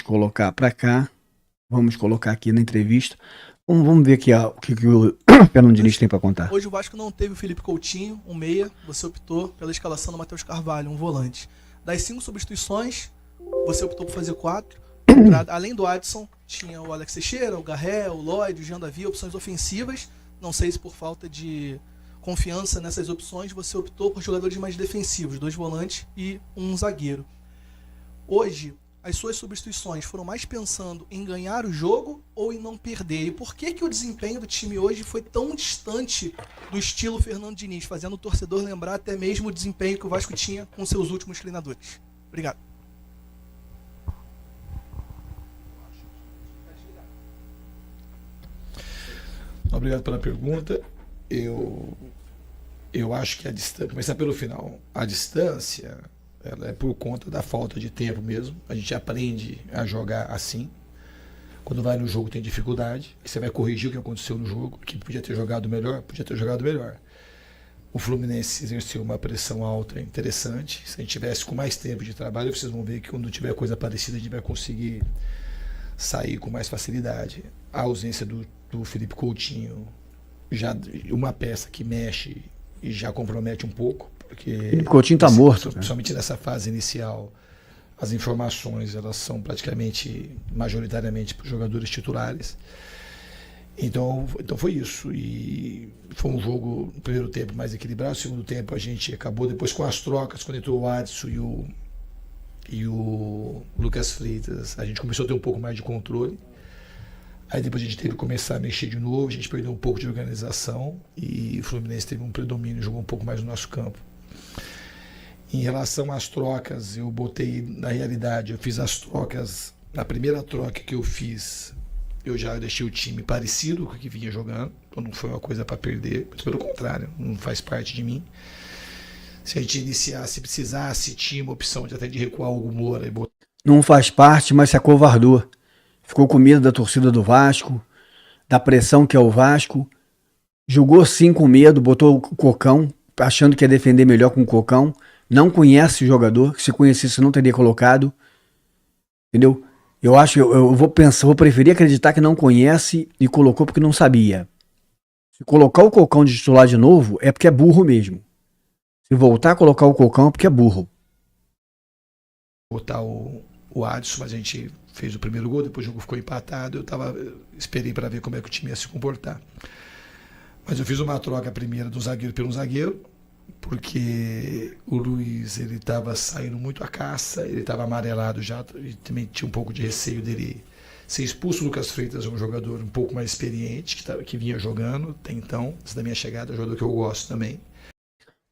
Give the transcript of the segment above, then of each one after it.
colocar para cá. Vamos colocar aqui na entrevista. Vamos ver aqui o que o Fernando Diniz tem para contar. Hoje o Vasco não teve o Felipe Coutinho, um meia. Você optou pela escalação do Matheus Carvalho, um volante. Das 5 substituições, você optou por fazer 4. Além do Adson, tinha o Alex Teixeira, o Garré, o Lloyd, o Jean Davi, opções ofensivas. Não sei se por falta de confiança nessas opções, você optou por jogadores mais defensivos, 2 volantes e um zagueiro. Hoje, as suas substituições foram mais pensando em ganhar o jogo ou em não perder? E por que o desempenho do time hoje foi tão distante do estilo Fernando Diniz, fazendo o torcedor lembrar até mesmo o desempenho que o Vasco tinha com seus últimos treinadores? Obrigado. Obrigado pela pergunta. Eu acho que a distância, começar pelo final, a distância ela é por conta da falta de tempo mesmo. A gente aprende a jogar assim. Quando vai no jogo tem dificuldade, e você vai corrigir o que aconteceu no jogo, que podia ter jogado melhor, O Fluminense exerceu uma pressão alta interessante. Se a gente tivesse com mais tempo de trabalho, vocês vão ver que quando tiver coisa parecida a gente vai conseguir sair com mais facilidade. A ausência do Felipe Coutinho, já uma peça que mexe e já compromete um pouco, porque o Felipe Coutinho está morto, principalmente nessa fase inicial, as informações elas são praticamente majoritariamente para os jogadores titulares. Então foi isso, e foi um jogo no primeiro tempo mais equilibrado. No segundo tempo a gente acabou depois com as trocas, quando entrou o Adson e o Lucas Freitas, a gente começou a ter um pouco mais de controle. Aí depois a gente teve que começar a mexer de novo, a gente perdeu um pouco de organização e o Fluminense teve um predomínio, jogou um pouco mais no nosso campo. Em relação às trocas, eu botei, na realidade, eu fiz as trocas, na primeira troca que eu fiz, eu já deixei o time parecido com o que vinha jogando, então não foi uma coisa para perder, mas pelo contrário, não faz parte de mim. Se a gente iniciasse, se precisasse, tinha uma opção de até de recuar o Moura e botar. Não faz parte, mas se acovardou. Ficou com medo da torcida do Vasco, da pressão que é o Vasco. Jogou sim com medo, botou o Cocão, achando que ia defender melhor com o Cocão. Não conhece o jogador, se conhecesse não teria colocado. Entendeu? Eu acho, eu vou pensar, vou preferir acreditar que não conhece e colocou porque não sabia. Se colocar o Cocão de titular de novo, é porque é burro mesmo. Se voltar a colocar o Cocão, é porque é burro. Botar o Adson, mas a gente fez o primeiro gol, depois o jogo ficou empatado, esperei para ver como é que o time ia se comportar. Mas eu fiz uma troca primeira do zagueiro pelo zagueiro, porque o Luiz ele estava saindo muito à caça, ele estava amarelado já, e também tinha um pouco de receio dele ser expulso. O Lucas Freitas é um jogador um pouco mais experiente, que vinha jogando até então, antes da minha chegada, é um jogador que eu gosto também.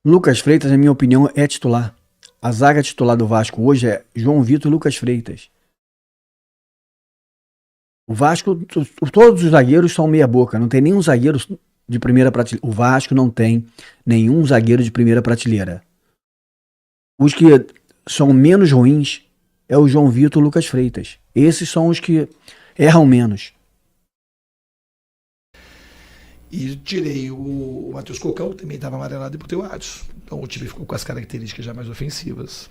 Lucas Freitas, na minha opinião, é titular. A zaga titular do Vasco hoje é João Vitor e Lucas Freitas. O Vasco, todos os zagueiros são meia boca, não tem nenhum zagueiro de primeira prateleira. O Vasco não tem nenhum zagueiro de primeira prateleira. Os que são menos ruins é o João Vitor e o Lucas Freitas. Esses são os que erram menos. E tirei o Matheus Cocão, que também estava amarelado, e botei o Adson. Então o time ficou com as características já mais ofensivas.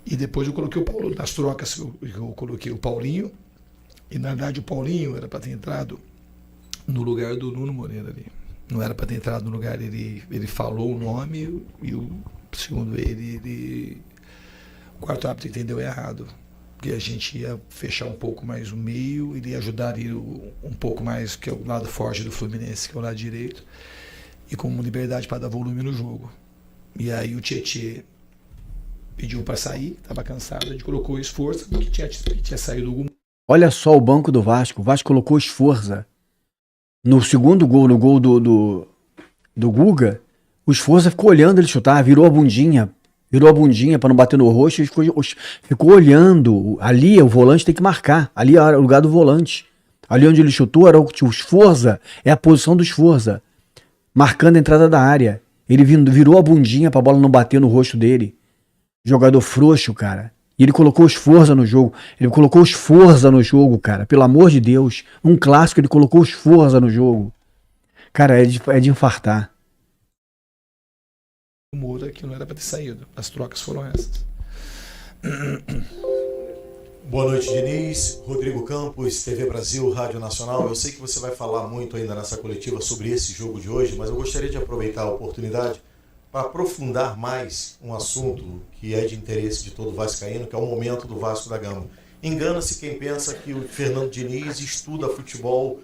E depois eu coloquei o Paulo. Nas trocas eu coloquei o Paulinho. E na verdade o Paulinho era para ter entrado no lugar do Nuno Moreira ali. Não era para ter entrado no lugar, ele falou o nome e segundo ele o quarto árbitro entendeu errado. Porque a gente ia fechar um pouco mais o meio, ele ia ajudar um pouco mais, que é o lado forte do Fluminense, que é o lado direito, e com liberdade para dar volume no jogo. E aí o Tietê pediu para sair, estava cansado, a gente colocou o Esforça, que tinha saído o... Olha só o banco do Vasco. O Vasco colocou Esforça. No segundo gol, no gol do Guga, o Esforça ficou olhando ele chutar, virou a bundinha para não bater no rosto, ficou olhando. Ali o volante tem que marcar, ali era o lugar do volante. Ali onde ele chutou era o Esforça, é a posição do Esforça, marcando a entrada da área. Ele virou a bundinha pra bola não bater no rosto dele. Jogador frouxo, cara. E ele colocou Esforça no jogo. Ele colocou Esforça no jogo, cara. Pelo amor de Deus. Um clássico, ele colocou Esforça no jogo. Cara, é de infartar. O Moura que não era para ter saído. As trocas foram essas. Boa noite, Diniz. Rodrigo Campos, TV Brasil, Rádio Nacional. Eu sei que você vai falar muito ainda nessa coletiva sobre esse jogo de hoje, mas eu gostaria de aproveitar a oportunidade para aprofundar mais um assunto que é de interesse de todo vascaíno, que é o momento do Vasco da Gama. Engana-se quem pensa que o Fernando Diniz estuda futebol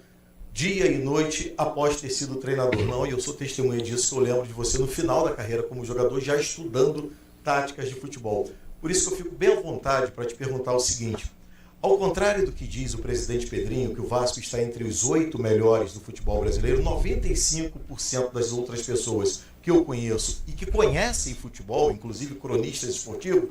dia e noite após ter sido treinador. Não, e eu sou testemunha disso, que eu lembro de você no final da carreira como jogador, já estudando táticas de futebol. Por isso que eu fico bem à vontade para te perguntar o seguinte: ao contrário do que diz o presidente Pedrinho, que o Vasco está entre os 8 melhores do futebol brasileiro, 95% das outras pessoas que eu conheço e que conhecem futebol, inclusive cronistas esportivos,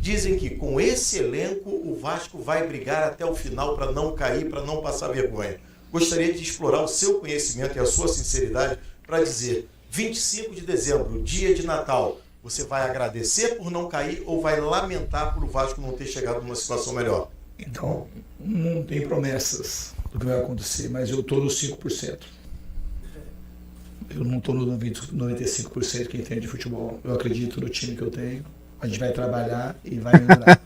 dizem que com esse elenco o Vasco vai brigar até o final para não cair, para não passar vergonha. Gostaria de explorar o seu conhecimento e a sua sinceridade para dizer: 25 de dezembro, dia de Natal, você vai agradecer por não cair ou vai lamentar por o Vasco não ter chegado numa situação melhor? Então, não tem promessas do que vai acontecer, mas eu estou nos 5%. Eu não estou no 95% que entende de futebol. Eu acredito no time que eu tenho, a gente vai trabalhar e vai melhorar.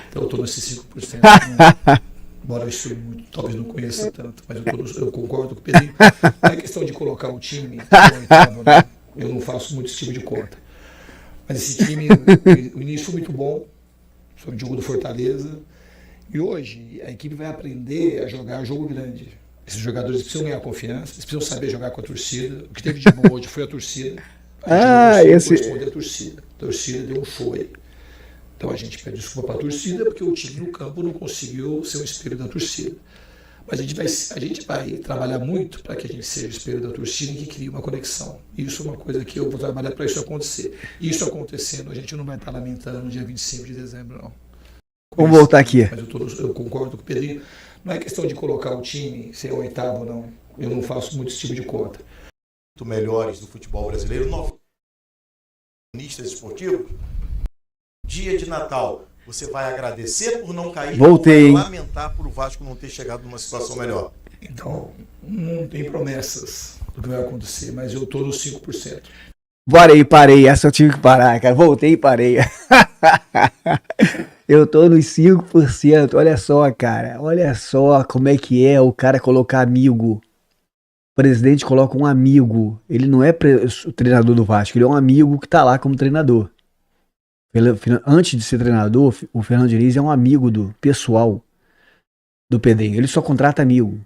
Então eu estou nesses 5%. Embora isso talvez não conheça tanto, mas eu concordo com o Pedrinho. Não é questão de colocar o time no oitavo, né? Eu não faço muito esse tipo de conta. Mas esse time, o início foi muito bom, sobre o jogo do Fortaleza. E hoje a equipe vai aprender a jogar jogo grande. Esses jogadores precisam ganhar confiança, eles precisam saber jogar com a torcida. O que teve de bom hoje foi a torcida. A gente não corresponde à torcida. A torcida deu um show aí. Então a gente pede desculpa para a torcida, porque o time no campo não conseguiu ser o espelho da torcida. Mas a gente vai trabalhar muito para que a gente seja o espelho da torcida e que crie uma conexão. Isso é uma coisa que eu vou trabalhar para isso acontecer. Isso acontecendo, a gente não vai estar lamentando no dia 25 de dezembro, não. Vamos voltar aqui. Mas eu concordo com o Pedrinho. Não é questão de colocar o time ser o oitavo, não. Eu não faço muito esse tipo de conta. Melhores do futebol brasileiro, cronistas esportivos. Dia de Natal, você vai agradecer por não cair ou vai lamentar por o Vasco não ter chegado numa situação melhor? Então, não tem promessas do que vai acontecer, mas eu estou nos 5%. Parei. Essa eu tive que parar, cara. Voltei e parei. Eu tô nos 5%. Olha só, cara. Olha só como é que é o cara colocar amigo. O presidente coloca um amigo. Ele não é o treinador do Vasco, ele é um amigo que tá lá como treinador. Antes de ser treinador, o Fernando Diniz é um amigo do pessoal do Pedrinho. Ele só contrata amigo.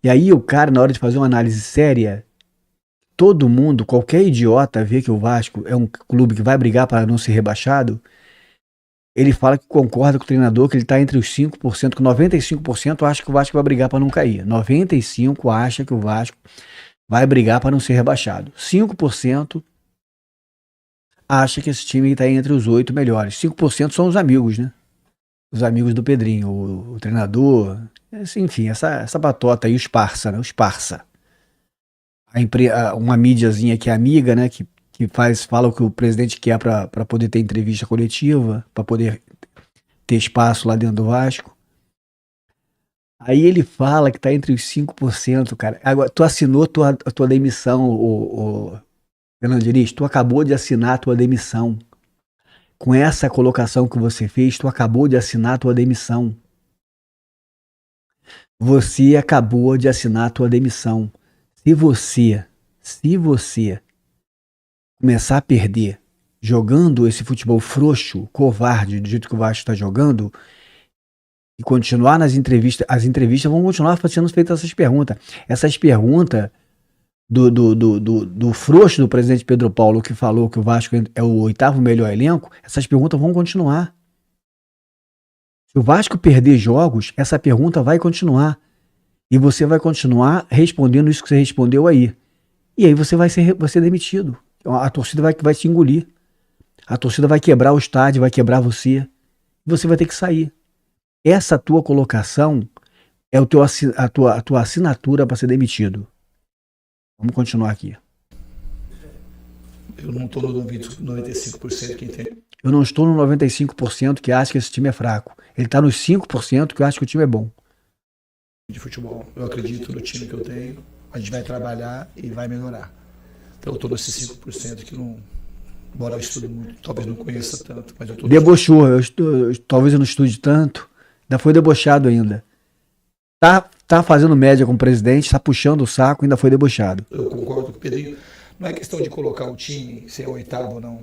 E aí o cara, na hora de fazer uma análise séria, todo mundo, qualquer idiota, vê que o Vasco é um clube que vai brigar para não ser rebaixado. Ele fala que concorda com o treinador, que ele está entre os 5%, que 95% acha que o Vasco vai brigar para não cair. 95% acha que o Vasco vai brigar para não ser rebaixado. 5% acha que esse time está entre os 8 melhores. 5% são os amigos, né? Os amigos do Pedrinho, o treinador, enfim, essa batota aí, os parça, né? Os parça. Uma mídiazinha que é amiga, né? Que fala o que o presidente quer para poder ter entrevista coletiva, para poder ter espaço lá dentro do Vasco. Aí ele fala que tá entre os 5%, cara. Agora, tu assinou a tua demissão, o Fernando Diniz, tu acabou de assinar a tua demissão. Com essa colocação que você fez, tu acabou de assinar a tua demissão. Você acabou de assinar a tua demissão. Se você começar a perder jogando esse futebol frouxo, covarde, do jeito que o Vasco está jogando, e continuar nas entrevistas, as entrevistas vão continuar sendo feitas essas perguntas. Essas perguntas do frouxo do presidente Pedro Paulo, que falou que o Vasco é o 8º melhor elenco, essas perguntas vão continuar. Se o Vasco perder jogos, essa pergunta vai continuar. E você vai continuar respondendo isso que você respondeu aí. E aí você vai ser demitido. A torcida vai te engolir. A torcida vai quebrar o estádio, vai quebrar você. Você vai ter que sair. Essa tua colocação é a tua assinatura para ser demitido. Vamos continuar aqui. Eu não estou no 95% que entende. Eu não estou no 95% que acha que esse time é fraco. Ele está nos 5% que acha que o time é bom. De futebol. Eu acredito no time que eu tenho. A gente vai trabalhar e vai melhorar. Então eu estou nesses 5% que não embora eu estude muito, talvez não conheça tanto, mas eu tô Debochou. Talvez eu não estude tanto. Ainda foi debochado ainda. Tá fazendo média com o presidente, tá puxando o saco, ainda foi debochado. eu concordo com o Pedrinho. Não é questão de colocar o time, se é oitavo ou não.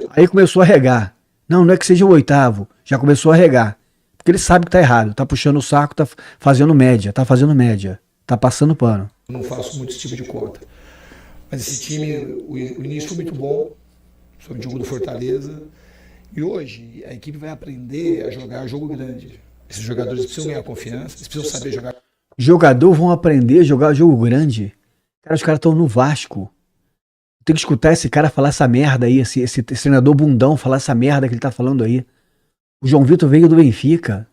Aí começou a regar. Não é que seja o oitavo. Já começou a regar. Porque ele sabe que tá errado. Tá puxando o saco, tá fazendo média. Tá passando pano. Eu não faço muito esse tipo de conta. Mas esse time, o início foi muito bom, sobre o jogo do Fortaleza. E hoje a equipe vai aprender a jogar jogo grande. Esses jogadores precisam ganhar confiança, eles precisam saber jogar. Jogador vão aprender a jogar jogo grande. Cara, os caras estão no Vasco. Tem que escutar esse cara falar essa merda aí, esse treinador bundão falar essa merda que ele tá falando aí. O João Vitor veio do Benfica.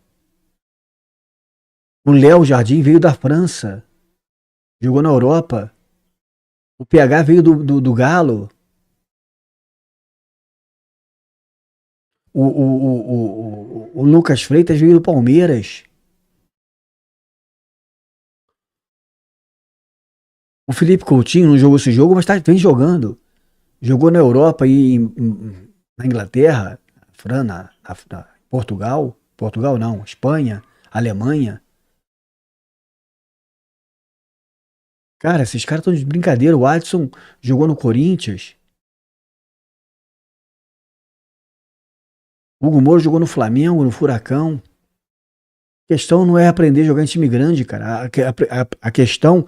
O Léo Jardim veio da França. Jogou na Europa. O PH veio do Galo. O Lucas Freitas veio do Palmeiras. O Felipe Coutinho não jogou esse jogo, mas vem jogando. Jogou na Europa e na Inglaterra, na Portugal. Portugal não, Espanha, Alemanha. Cara, esses caras estão de brincadeira. O Adson jogou no Corinthians. O Hugo Moura jogou no Flamengo, no Furacão. A questão não é aprender a jogar em time grande, cara. A questão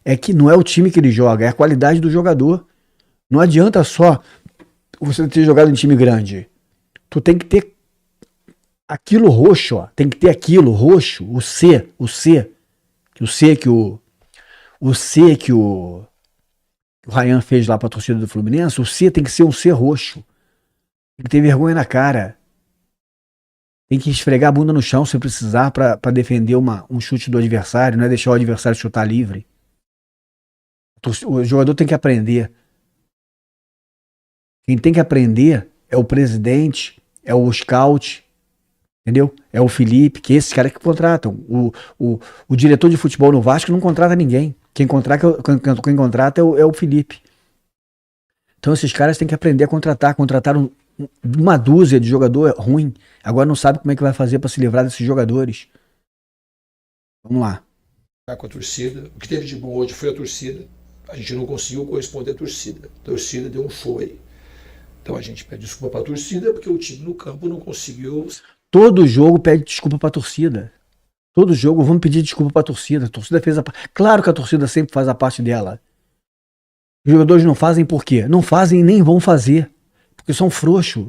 é que não é o time que ele joga, é a qualidade do jogador. Não adianta só você ter jogado em time grande. Tu tem que ter aquilo roxo, ó. Tem que ter aquilo roxo, o C que o Ryan fez lá pra torcida do Fluminense. O C tem que ser um C roxo. Tem que ter vergonha na cara. Tem que esfregar a bunda no chão se precisar pra defender um chute do adversário, não é deixar o adversário chutar livre. O jogador tem que aprender. Quem tem que aprender é o presidente, é o scout, entendeu? É o Felipe, que é esses caras que contratam. O diretor de futebol no Vasco não contrata ninguém. Quem contrata é o Felipe. Então esses caras têm que aprender a contratar. Contrataram uma dúzia de jogador ruim. Agora não sabe como é que vai fazer para se livrar desses jogadores. Vamos lá. Com a torcida. O que teve de bom hoje foi a torcida. A gente não conseguiu corresponder à torcida. A torcida deu um show aí. Então a gente pede desculpa para a torcida porque o time no campo não conseguiu. Todo jogo pede desculpa para a torcida. Todo jogo vamos pedir desculpa para a torcida. A torcida fez a parte. Claro que a torcida sempre faz a parte dela. Os jogadores não fazem por quê? Não fazem e nem vão fazer. Porque são frouxos.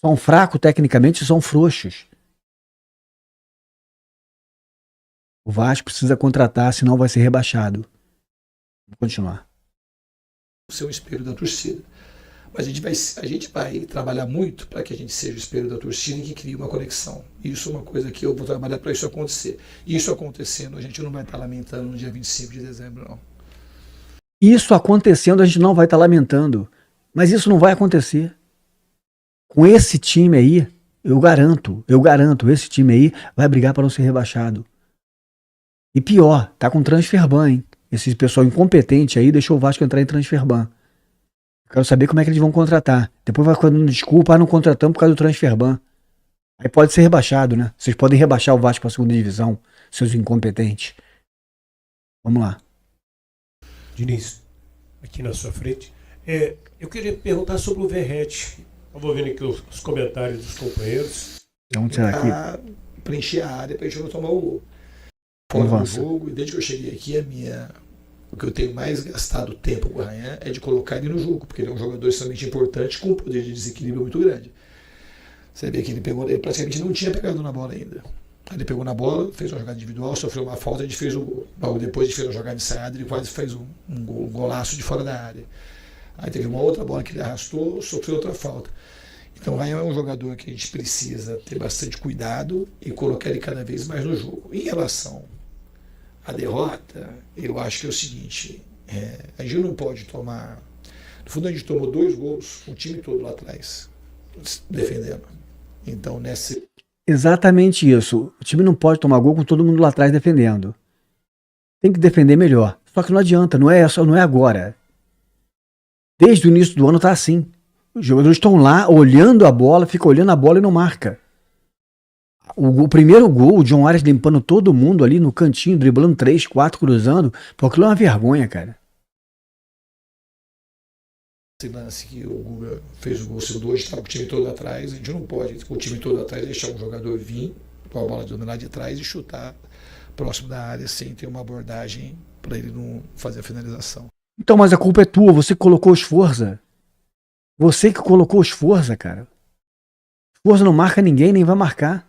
São fracos tecnicamente e são frouxos. O Vasco precisa contratar, senão vai ser rebaixado. Vamos continuar. Ser o espelho da torcida. Mas a gente vai trabalhar muito para que a gente seja o espelho da torcida e que crie uma conexão. Isso é uma coisa que eu vou trabalhar para isso acontecer. Isso acontecendo, a gente não vai estar lamentando no dia 25 de dezembro, não. Isso acontecendo, a gente não vai estar lamentando. Mas isso não vai acontecer. Com esse time aí, eu garanto, esse time aí vai brigar para não ser rebaixado. E pior, tá com transfer ban, hein? Esse pessoal incompetente aí deixou o Vasco entrar em transfer ban. Quero saber como é que eles vão contratar. Depois vai dando desculpa, não contratamos por causa do transfer ban. Aí pode ser rebaixado, né? Vocês podem rebaixar o Vasco para a segunda divisão, seus incompetentes. Vamos lá. Diniz, aqui na sua frente. Eu queria perguntar sobre o Verratti. Eu vou vendo aqui os comentários dos companheiros. Vamos tirar aqui. Preencher a área para a gente não tomar o gol. Fora do jogo, e desde que eu cheguei aqui, o que eu tenho mais gastado tempo com o Ryan é de colocar ele no jogo, porque ele é um jogador extremamente importante com um poder de desequilíbrio muito grande. Você vê que ele praticamente não tinha pegado na bola ainda. Ele pegou na bola, fez uma jogada individual, sofreu uma falta, a gente fez o gol. Logo depois a gente fez uma jogada ensaiada, ele quase fez um golaço de fora da área. Aí teve uma outra bola que ele arrastou, sofreu outra falta. Então o Ryan é um jogador que a gente precisa ter bastante cuidado e colocar ele cada vez mais no jogo. Em relação à derrota, eu acho que é o seguinte, a gente não pode tomar... No fundo a gente tomou 2 gols, o time todo lá atrás, defendendo. Então nessa... Exatamente isso. O time não pode tomar gol com todo mundo lá atrás defendendo. Tem que defender melhor. Só que não adianta, não é agora. Desde o início do ano tá assim. Os jogadores estão lá olhando a bola, fica olhando a bola e não marca. O primeiro gol, o John Arias limpando todo mundo ali no cantinho, driblando 3, 4, cruzando. Pô, aquilo é uma vergonha, cara. Esse lance que o Guga fez o gol segundo, hoje estava com o time todo atrás, a gente não pode, com o time todo atrás, deixar um jogador vir com a bola de lá de trás e chutar próximo da área sem ter uma abordagem para ele não fazer a finalização. Então, mas a culpa é tua, você que colocou os Forza. Você que colocou os Forza, cara. Os Forza não marca ninguém, nem vai marcar.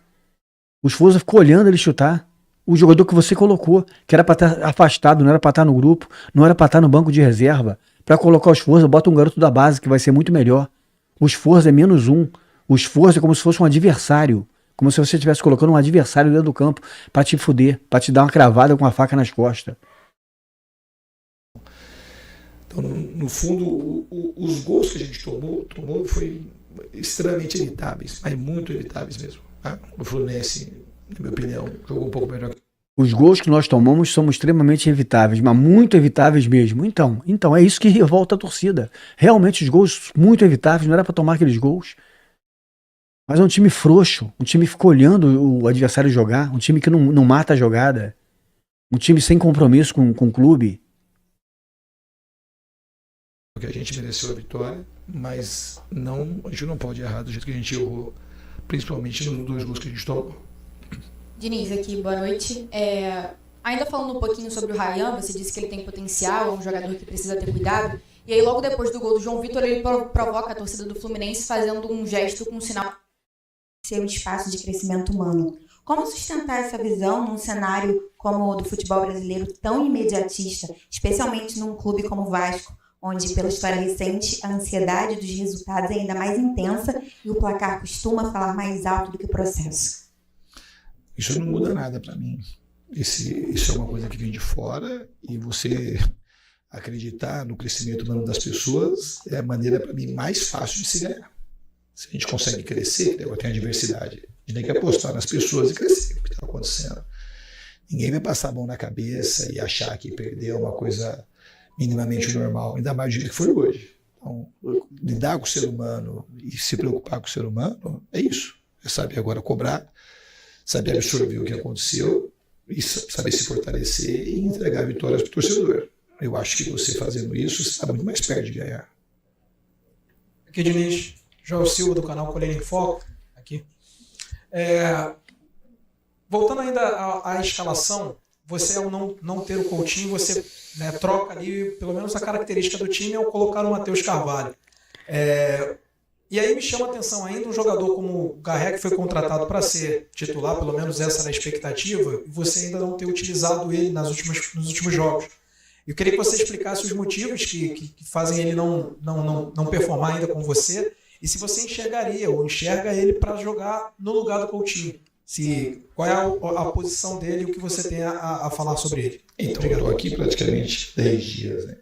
Os Forza ficou olhando ele chutar. O jogador que você colocou, que era pra estar afastado, não era pra estar no grupo, não era pra estar no banco de reserva. Pra colocar os Forza, bota um garoto da base que vai ser muito melhor. Os Forza é -1. Os Forza é como se fosse um adversário. Como se você estivesse colocando um adversário dentro do campo pra te fuder, pra te dar uma cravada com a faca nas costas. Então, no fundo, os gols que a gente tomou foi extremamente evitáveis, mas muito evitáveis mesmo. Tá? O Fluminense, na minha opinião, jogou um pouco melhor. Os gols que nós tomamos são extremamente evitáveis, mas muito evitáveis mesmo. Então é isso que revolta a torcida. Realmente os gols muito evitáveis, não era pra tomar aqueles gols. Mas é um time frouxo, um time que fica olhando o adversário jogar, um time que não mata a jogada, um time sem compromisso com o clube. Porque a gente mereceu a vitória, mas a gente não pode errar do jeito que a gente errou, principalmente nos 2 gols que a gente tomou. Diniz aqui, boa noite. Ainda falando um pouquinho sobre o Ryan, você disse que ele tem potencial, é um jogador que precisa ter cuidado. E aí logo depois do gol do João Vitor, ele provoca a torcida do Fluminense fazendo um gesto com um sinal de ser um espaço de crescimento humano. Como sustentar essa visão num cenário como o do futebol brasileiro tão imediatista, especialmente num clube como o Vasco, onde, pela história recente, a ansiedade dos resultados é ainda mais intensa e o placar costuma falar mais alto do que o processo? Isso não muda nada para mim. Isso é uma coisa que vem de fora e você acreditar no crescimento humano das pessoas é a maneira, para mim, mais fácil de se ganhar. Se a gente consegue crescer, tem adversidade. A gente tem que apostar nas pessoas e crescer, o que está acontecendo. Ninguém vai passar a mão na cabeça e achar que perder é uma coisa minimamente normal, ainda mais do dia que foi hoje. Então, lidar com o ser humano e se preocupar com o ser humano é isso. É saber agora cobrar, saber absorver o que aconteceu, e saber se fortalecer e entregar vitórias para o torcedor. Eu acho que você fazendo isso, você está muito mais perto de ganhar. Aqui, Diniz, João Silva, do canal Colher em Foco. Aqui. Voltando ainda à escalação, você ao não ter o Coutinho, você troca ali, pelo menos a característica do time ao colocar o Matheus Carvalho. E aí me chama a atenção ainda um jogador como o Garré, que foi contratado para ser titular, pelo menos essa era a expectativa, e você ainda não ter utilizado ele nos últimos jogos. Eu queria que você explicasse os motivos que fazem ele não performar ainda com você, e se você enxerga ele para jogar no lugar do Coutinho. Qual é a posição dele e o que você tem a falar sobre ele? Então, eu estou aqui praticamente 10 dias, né?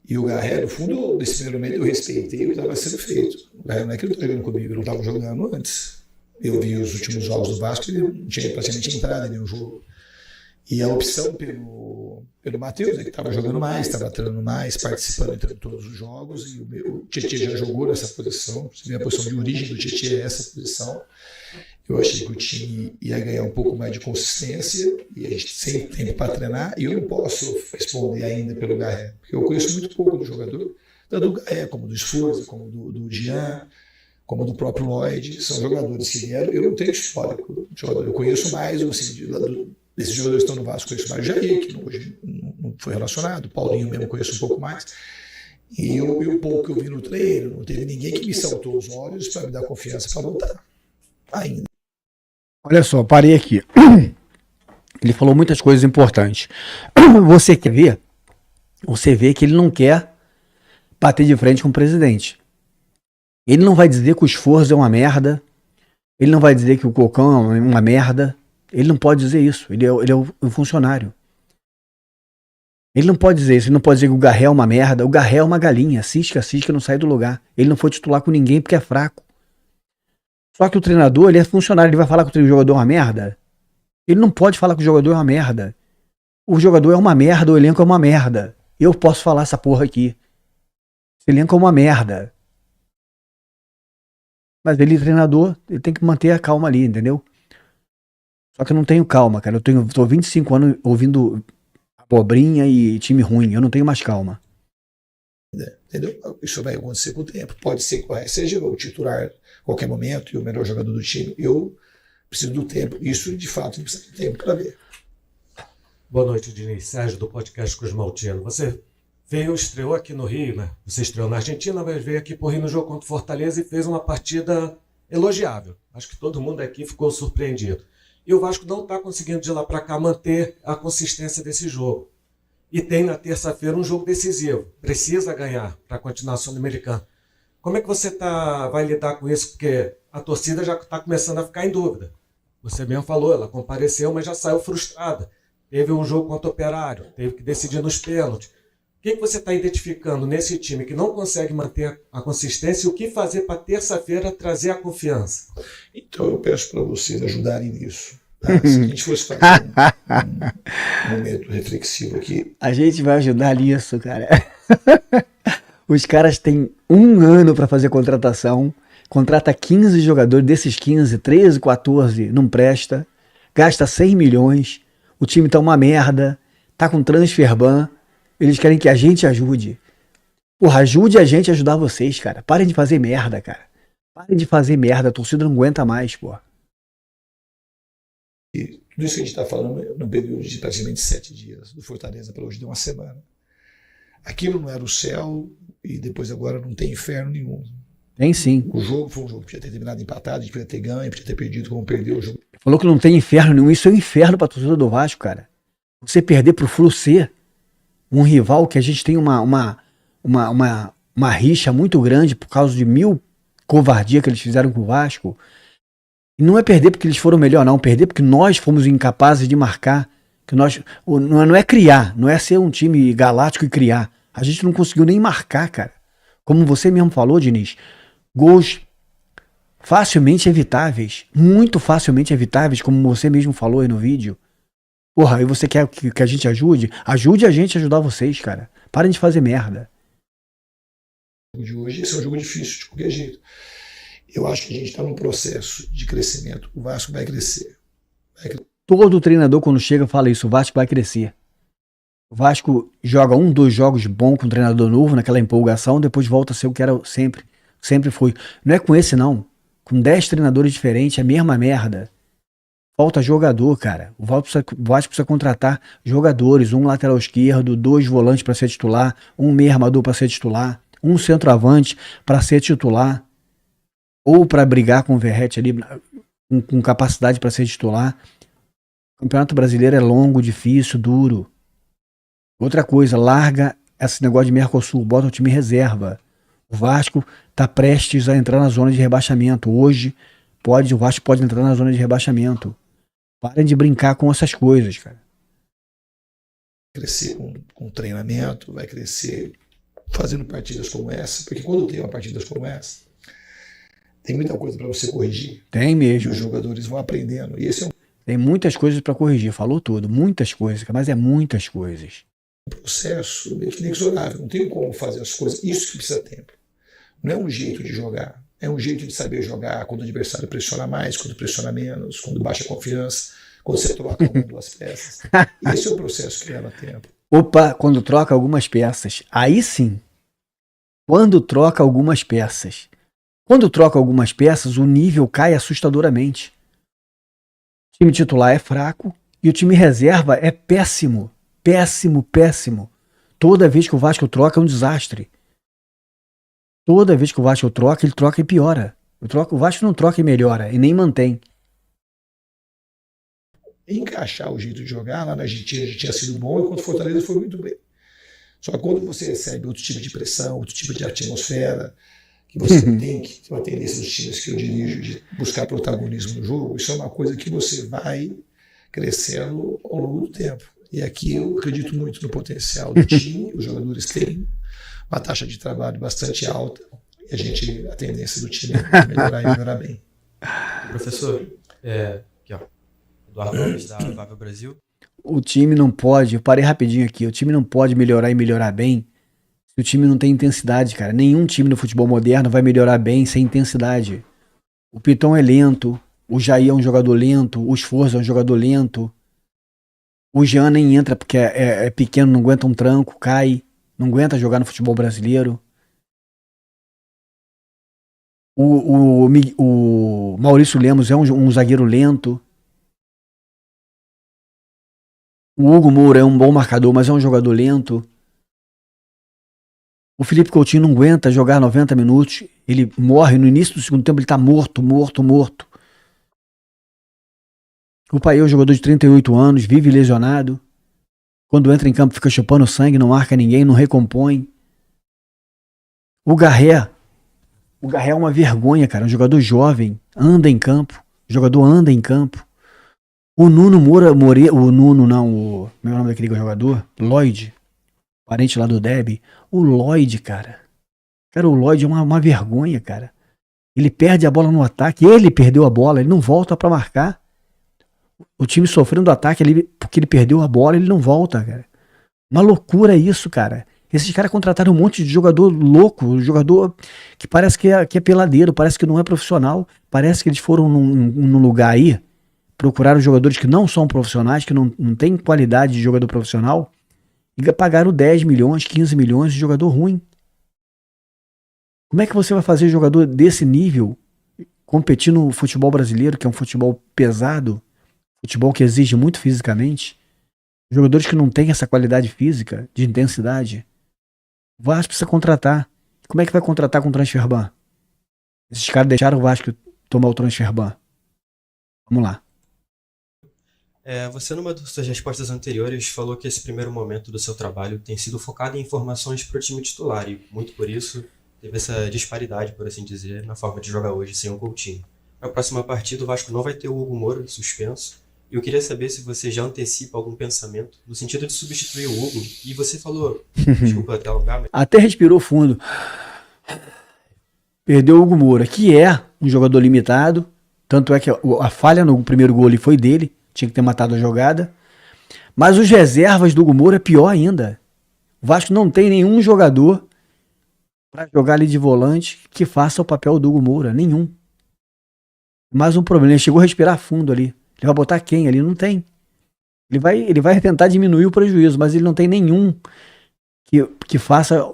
E o Garré, no fundo, nesse primeiro momento eu respeitei o que estava sendo feito. O Garré não é que ele não estava jogando comigo, ele não estava jogando antes. Eu vi os últimos jogos do Vasco e ele não tinha praticamente entrado em nenhum jogo. E a opção pelo Matheus, que estava jogando mais, estava treinando mais, participando de todos os jogos, e o Tietê já jogou nessa posição. A posição de origem do Tietê é essa posição. Eu achei que o time ia ganhar um pouco mais de consistência, e a gente sem tempo para treinar, e eu não posso responder ainda pelo Garré, porque eu conheço muito pouco do jogador, tanto do Garré, como do Esforza, como do Jean, como do próprio Lloyd. São jogadores que vieram, eu não tenho histórico, eu conheço mais, assim, desses jogadores que estão no Vasco, conheço mais o Jair, que hoje não foi relacionado, o Paulinho mesmo conheço um pouco mais, e o pouco que eu vi no treino, não teve ninguém que me saltou os olhos para me dar confiança para voltar, ainda. Olha só, parei aqui. Ele falou muitas coisas importantes. Você quer ver? Você vê que ele não quer bater de frente com o presidente. Ele não vai dizer que o Esforza é uma merda. Ele não vai dizer que o Cocão é uma merda. Ele não pode dizer isso. Ele é um funcionário. Ele não pode dizer isso. Ele não pode dizer que o Garré é uma merda. O Garré é uma galinha. Cisca, não sai do lugar. Ele não foi titular com ninguém porque é fraco. Só que o treinador, ele é funcionário, ele vai falar que o jogador é uma merda? Ele não pode falar que o jogador é uma merda. O jogador é uma merda, o elenco é uma merda. Eu posso falar essa porra aqui. Esse elenco é uma merda. Mas ele, treinador, ele tem que manter a calma ali, entendeu? Só que eu não tenho calma, cara. Tô 25 anos ouvindo abobrinha e time ruim. Eu não tenho mais calma. Entendeu? Isso vai acontecer com o tempo. Pode ser que o Arraes seja o titular a qualquer momento e o melhor jogador do time. Eu preciso do tempo. Isso, de fato, precisa de tempo para ver. Boa noite, Diniz. Sérgio, do podcast Cosmaltino. Você estreou aqui no Rio, né? Você estreou na Argentina, mas veio aqui por Rio no jogo contra o Fortaleza e fez uma partida elogiável. Acho que todo mundo aqui ficou surpreendido. E o Vasco não está conseguindo de lá para cá manter a consistência desse jogo. E tem na terça-feira um jogo decisivo. Precisa ganhar para continuar a Sul-Americana. Como é que você vai lidar com isso? Porque a torcida já está começando a ficar em dúvida. Você mesmo falou, ela compareceu, mas já saiu frustrada. Teve um jogo contra o Operário, teve que decidir nos pênaltis. O que você está identificando nesse time que não consegue manter a consistência e o que fazer para terça-feira trazer a confiança? Então eu peço para vocês ajudarem nisso. Tá? Se a gente fosse fazer um momento reflexivo aqui. A gente vai ajudar nisso, cara. Os caras têm 1 ano para fazer contratação. Contrata 15 jogadores, desses 15, 13, 14 não presta. Gasta 100 milhões. O time tá uma merda. Tá com transfer ban. Eles querem que a gente ajude. Porra, ajude a gente a ajudar vocês, cara. Parem de fazer merda, cara. Parem de fazer merda. A torcida não aguenta mais, porra. E tudo isso que a gente está falando no período de praticamente 7 dias. Do Fortaleza para hoje deu uma semana. Aquilo não era o céu e depois agora não tem inferno nenhum. Tem sim. O jogo foi um jogo que podia ter terminado empatado, podia ter ganho, podia ter perdido como perdeu o jogo. Falou que não tem inferno nenhum. Isso é um inferno pra torcida do Vasco, cara. Você perder pro Flu-C, um rival que a gente tem uma rixa muito grande por causa de 1000 covardia que eles fizeram com o Vasco. E não é perder porque eles foram melhor, não. Perder porque nós fomos incapazes de marcar. Que não é criar, não é ser um time galáctico e criar. A gente não conseguiu nem marcar, cara. Como você mesmo falou, Diniz, gols facilmente evitáveis, muito facilmente evitáveis, como você mesmo falou aí no vídeo. Porra, e você quer que a gente ajude? Ajude a gente a ajudar vocês, cara. Parem de fazer merda. O jogo de hoje, esse é um jogo difícil de qualquer jeito. Eu acho que a gente está num processo de crescimento. O Vasco vai crescer. Todo treinador, quando chega, fala isso: o Vasco vai crescer. O Vasco joga 1, 2 jogos bons com um treinador novo, naquela empolgação, depois volta a ser o que era sempre. Sempre foi. Não é com esse, não. Com 10 treinadores diferentes, é a mesma merda. Falta jogador, cara. O Vasco precisa contratar jogadores. 1 lateral esquerdo, 2 volantes para ser titular, 1 meio armador para ser titular, 1 centroavante para ser titular. Ou para brigar com o Verratti ali, com capacidade para ser titular. O Campeonato Brasileiro é longo, difícil, duro. Outra coisa, larga esse negócio de Mercosul, bota o time em reserva. O Vasco está prestes a entrar na zona de rebaixamento. Hoje, o Vasco pode entrar na zona de rebaixamento. Parem de brincar com essas coisas, cara. Vai crescer com treinamento, vai crescer fazendo partidas como essa, porque quando tem uma partida como essa, tem muita coisa para você corrigir. Tem mesmo. E os jogadores vão aprendendo. E esse é Tem muitas coisas para corrigir, falou tudo. Muitas coisas, mas é muitas coisas. um processo meio que inexorável. Não tem como fazer as coisas. Isso que precisa tempo. Não é um jeito de jogar. É um jeito de saber jogar quando o adversário pressiona mais, quando pressiona menos, quando baixa a confiança, quando você troca 1, 2 peças. Esse é o processo que leva tempo. Opa, quando troca algumas peças. Aí sim. Quando troca algumas peças. Quando troca algumas peças, o nível cai assustadoramente. O time titular é fraco e o time reserva é péssimo. Péssimo, péssimo. Toda vez que o Vasco troca é um desastre. Toda vez que o Vasco troca, ele troca e piora. O Vasco não troca e melhora, e nem mantém. Encaixar o jeito de jogar lá na Argentina já tinha sido bom, enquanto Fortaleza foi muito bem. Só que quando você recebe outro tipo de pressão, outro tipo de atmosfera, que você tem que ter uma tendência dos times que eu dirijo de buscar protagonismo no jogo, isso é uma coisa que você vai crescendo ao longo do tempo. E aqui eu acredito muito no potencial do time, os jogadores têm uma taxa de trabalho bastante alta, e a tendência do time é melhorar e melhorar bem. Professor, aqui ó, Eduardo Alves da Vável Brasil. O time não pode, eu parei rapidinho aqui, o time não pode melhorar e melhorar bem Se o time não tem intensidade, cara. Nenhum time no futebol moderno vai melhorar bem sem intensidade. O Piton é lento, o Jair é um jogador lento, o Sforza é um jogador lento. O Jean nem entra porque é pequeno, não aguenta um tranco, cai, não aguenta jogar no futebol brasileiro. O Maurício Lemos é um zagueiro lento. O Hugo Moura é um bom marcador, mas é um jogador lento. O Felipe Coutinho não aguenta jogar 90 minutos. Ele morre no início do segundo tempo, ele tá morto. O Paê é um jogador de 38 anos, vive lesionado. Quando entra em campo fica chupando sangue, não marca ninguém, não recompõe. O Garré é uma vergonha, cara. Um jogador jovem, anda em campo. O jogador anda em campo. O Nuno Moura, como é o nome daquele jogador? Lloyd, parente lá do Deb. O Lloyd, cara. Cara, o Lloyd é uma vergonha, cara. Ele perde a bola no ataque, ele perdeu a bola, ele não volta pra marcar. O time sofrendo ataque porque ele perdeu a bola, ele não volta, cara. Uma loucura isso, cara. Esses caras contrataram um monte de jogador louco, jogador que parece que é peladeiro, parece que não é profissional. Parece que eles foram num lugar aí, procuraram jogadores que não são profissionais, que não têm qualidade de jogador profissional, e pagaram 10 milhões, 15 milhões de jogador ruim. Como é que você vai fazer jogador desse nível competir no futebol brasileiro, que é um futebol pesado, futebol que exige muito fisicamente? Jogadores que não têm essa qualidade física, de intensidade. O Vasco precisa contratar. Como é que vai contratar com o transfer ban? Esses caras deixaram o Vasco tomar o transfer ban. Vamos lá. Você, numa das suas respostas anteriores, falou que esse primeiro momento do seu trabalho tem sido focado em informações para o time titular e, muito por isso, teve essa disparidade, por assim dizer, na forma de jogar hoje sem o Coutinho. Na próxima partida, o Vasco não vai ter o Hugo Moura suspenso. E eu queria saber se você já antecipa algum pensamento no sentido de substituir o Hugo. E você falou, desculpa até alongar, mas... Até respirou fundo. Perdeu o Hugo Moura, que é um jogador limitado. Tanto é que a falha no primeiro gol ali foi dele. Tinha que ter matado a jogada. Mas os reservas do Hugo Moura é pior ainda. O Vasco não tem nenhum jogador para jogar ali de volante que faça o papel do Hugo Moura. Nenhum. Mais um problema. Ele chegou a respirar fundo ali. Ele vai botar quem ali? Não tem. Ele vai tentar diminuir o prejuízo, mas ele não tem nenhum que faça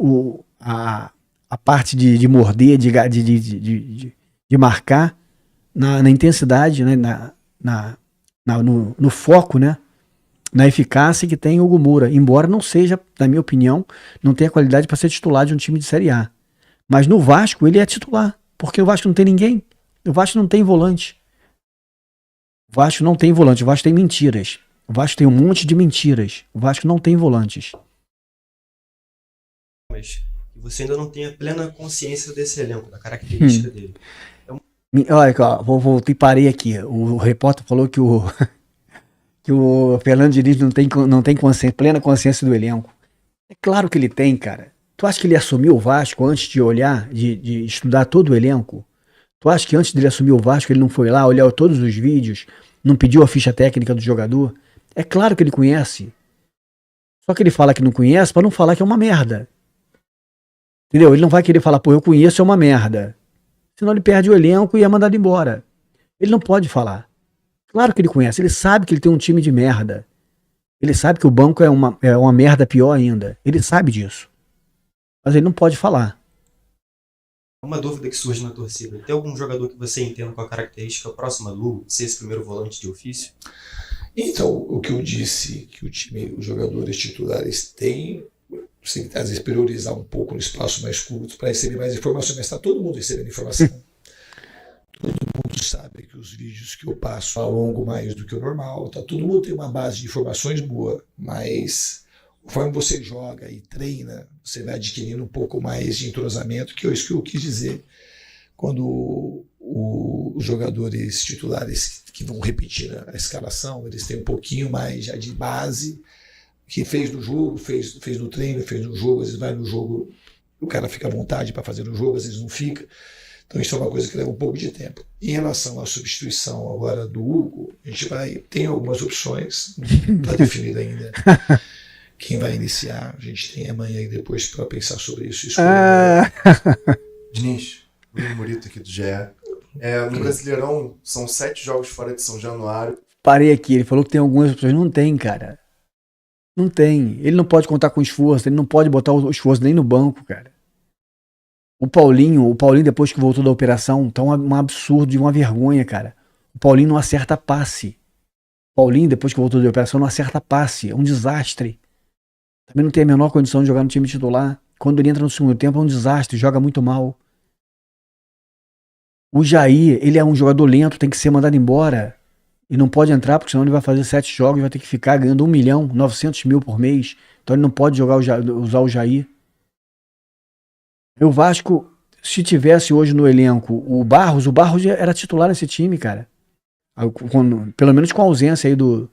a parte de morder, de marcar na intensidade, né? no foco, né? Na eficácia que tem o Hugo Moura. Embora não seja, na minha opinião, não tenha qualidade para ser titular de um time de Série A. Mas no Vasco ele é titular, porque o Vasco não tem ninguém. O Vasco não tem volante. O Vasco não tem volante, o Vasco tem mentiras. O Vasco tem um monte de mentiras. O Vasco não tem volantes. Mas você ainda não tem a plena consciência desse elenco, da característica dele. Olha, ó, voltei e parei aqui. O repórter falou que o Fernando Diniz não tem plena consciência do elenco. É claro que ele tem, cara. Tu acha que ele assumiu o Vasco antes de olhar, de estudar todo o elenco? Tu acha que antes dele assumir o Vasco ele não foi lá, olhar todos os vídeos, não pediu a ficha técnica do jogador? É claro que ele conhece. Só que ele fala que não conhece para não falar que é uma merda. Entendeu? Ele não vai querer falar, pô, eu conheço, é uma merda. Senão ele perde o elenco e é mandado embora. Ele não pode falar. Claro que ele conhece, ele sabe que ele tem um time de merda. Ele sabe que o banco é uma merda pior ainda. Ele sabe disso. Mas ele não pode falar. Uma dúvida que surge na torcida. Tem algum jogador que você entenda com a característica próxima do Hugo, ser esse primeiro volante de ofício? Então, o que eu disse, que os jogadores titulares têm, você tem que às vezes priorizar um pouco no espaço mais curto para receber mais informações, mas está todo mundo recebendo informação. Todo mundo sabe que os vídeos que eu passo alongam mais do que o normal, tá? Todo mundo tem uma base de informações boa, mas conforme você joga e treina, você vai adquirindo um pouco mais de entrosamento, que é isso que eu quis dizer. Quando os jogadores titulares que vão repetir a escalação, eles têm um pouquinho mais já de base, que fez no jogo, fez no treino, fez no jogo, às vezes vai no jogo, o cara fica à vontade para fazer no jogo, às vezes não fica. Então isso é uma coisa que leva um pouco de tempo. Em relação à substituição agora do Hugo, a gente tem algumas opções, não está definido ainda quem vai iniciar. A gente tem amanhã e depois para pensar sobre isso. Diniz, Bruno Murito aqui do GE. No Brasileirão, são 7 jogos fora de São Januário. Parei aqui, ele falou que tem algumas opções. Não tem, cara. Não tem. Ele não pode contar com esforço, ele não pode botar o esforço nem no banco, cara. O Paulinho depois que voltou da operação, tá um absurdo e uma vergonha, cara. O Paulinho não acerta passe. O Paulinho, depois que voltou da operação, não acerta passe. É um desastre. Também não tem a menor condição de jogar no time titular. Quando ele entra no segundo tempo, é um desastre, joga muito mal. O Jair, ele é um jogador lento, tem que ser mandado embora. E não pode entrar, porque senão ele vai fazer 7 jogos e vai ter que ficar ganhando 1.900.000 por mês. Então ele não pode usar o Jair. O Vasco, se tivesse hoje no elenco o Barros era titular nesse time, cara. Pelo menos com a ausência aí do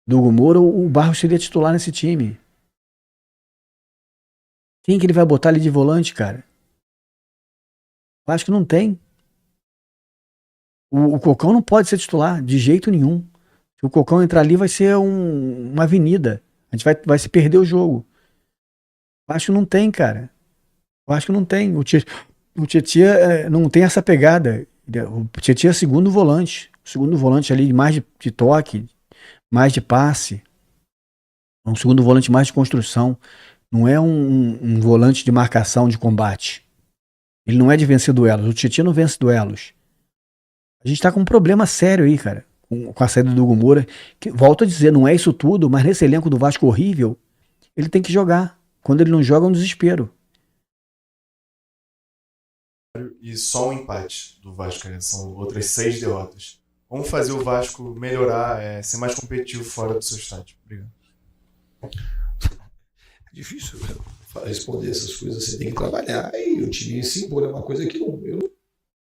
Hugo Moura, o Barros seria titular nesse time. Quem que ele vai botar ali de volante, cara? O Vasco não tem. O Cocão não pode ser titular, de jeito nenhum. Se o Cocão entrar ali, vai ser uma avenida. A gente vai se perder o jogo. O Vasco não tem, cara. O Vasco não tem. O Tietchan não tem essa pegada. O Tietchan é segundo volante. O segundo volante ali, mais de toque, mais de passe. É um segundo volante mais de construção. Não é um volante de marcação, de combate. Ele não é de vencer duelos. O Tietchan não vence duelos. A gente tá com um problema sério aí, cara, com a saída do Hugo Moura. Que, volto a dizer, não é isso tudo, mas nesse elenco do Vasco horrível, ele tem que jogar. Quando ele não joga, é um desespero. E só um empate do Vasco, né? São outras 6 derrotas. Vamos fazer o Vasco melhorar, ser mais competitivo fora do seu estádio. Obrigado. É difícil responder essas coisas, você tem que trabalhar e o time se impor, é uma coisa que eu